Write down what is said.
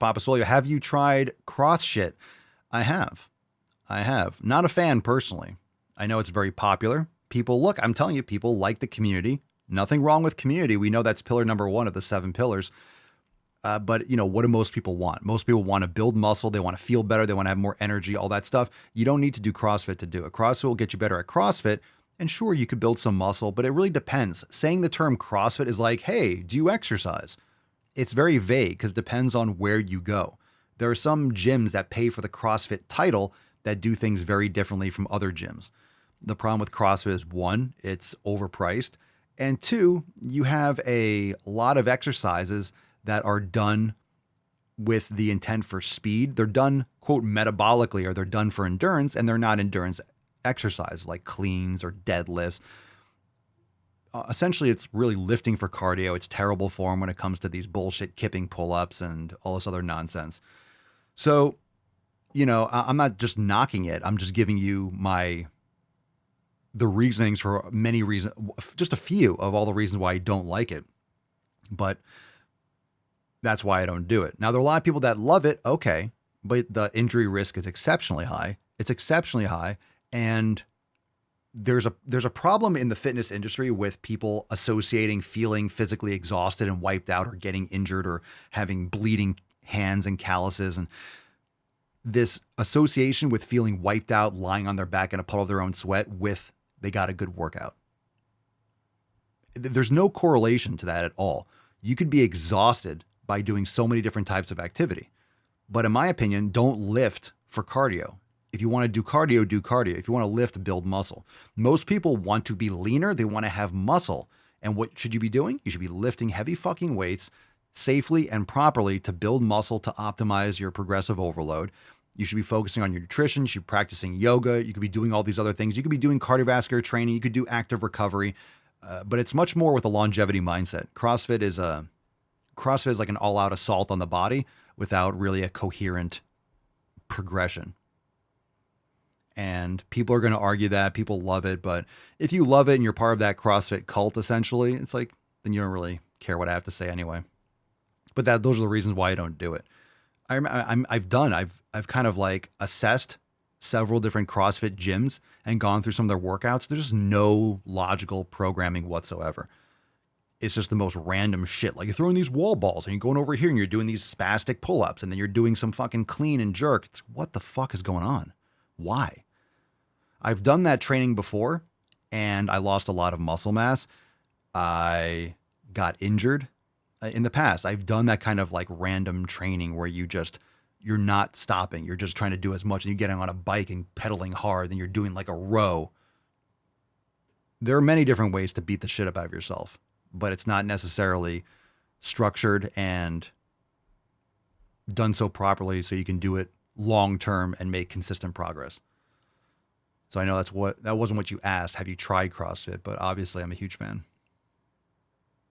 Papa Swole, have you tried CrossFit? I have. I have. Not a fan personally. I know it's very popular. People, look, I'm telling you, people like the community. Nothing wrong with community. We know that's pillar number one of the 7 pillars. But what do most people want? Most people want to build muscle. They want to feel better. They want to have more energy, all that stuff. You don't need to do CrossFit to do it. CrossFit will get you better at CrossFit. And sure, you could build some muscle, but it really depends. Saying the term CrossFit is like, hey, do you exercise? It's very vague because it depends on where you go. There are some gyms that pay for the CrossFit title that do things very differently from other gyms. The problem with CrossFit is, one, it's overpriced. And two, you have a lot of exercises that are done with the intent for speed. They're done, quote, metabolically, or they're done for endurance, and they're not endurance exercises like cleans or deadlifts. Essentially, it's really lifting for cardio. It's terrible form when it comes to these bullshit kipping pull-ups and all this other nonsense. So, I'm not just knocking it. I'm just giving you the reasonings for many reasons, just a few of all the reasons why I don't like it. But that's why I don't do it. Now, there are a lot of people that love it. Okay. But the injury risk is exceptionally high. It's exceptionally high. And there's a problem in the fitness industry with people associating feeling physically exhausted and wiped out, or getting injured, or having bleeding hands and calluses. And this association with feeling wiped out, lying on their back in a puddle of their own sweat, with they got a good workout. There's no correlation to that at all. You could be exhausted by doing so many different types of activity. But in my opinion, don't lift for cardio. If you want to do cardio, do cardio. If you want to lift, build muscle. Most people want to be leaner. They want to have muscle. And what should you be doing? You should be lifting heavy fucking weights safely and properly to build muscle, to optimize your progressive overload. You should be focusing on your nutrition. You should be practicing yoga. You could be doing all these other things. You could be doing cardiovascular training. You could do active recovery. But it's much more with a longevity mindset. CrossFit is like an all-out assault on the body without really a coherent progression. And people are going to argue that. People love it. But if you love it and you're part of that CrossFit cult, essentially, it's like, then you don't really care what I have to say anyway. But those are the reasons why I don't do it. I've kind of like assessed several different CrossFit gyms and gone through some of their workouts. There's just no logical programming whatsoever. It's just the most random shit. Like, you're throwing these wall balls and you're going over here and you're doing these spastic pull-ups, and then you're doing some fucking clean and jerk. It's, what the fuck is going on? Why? I've done that training before and I lost a lot of muscle mass. I got injured in the past. I've done that kind of like random training where you're not stopping. You're just trying to do as much, and you're getting on a bike and pedaling hard, and you're doing like a row. There are many different ways to beat the shit up out of yourself, but it's not necessarily structured and done so properly so you can do it long-term and make consistent progress. So I know that wasn't what you asked. Have you tried CrossFit? But obviously I'm a huge fan.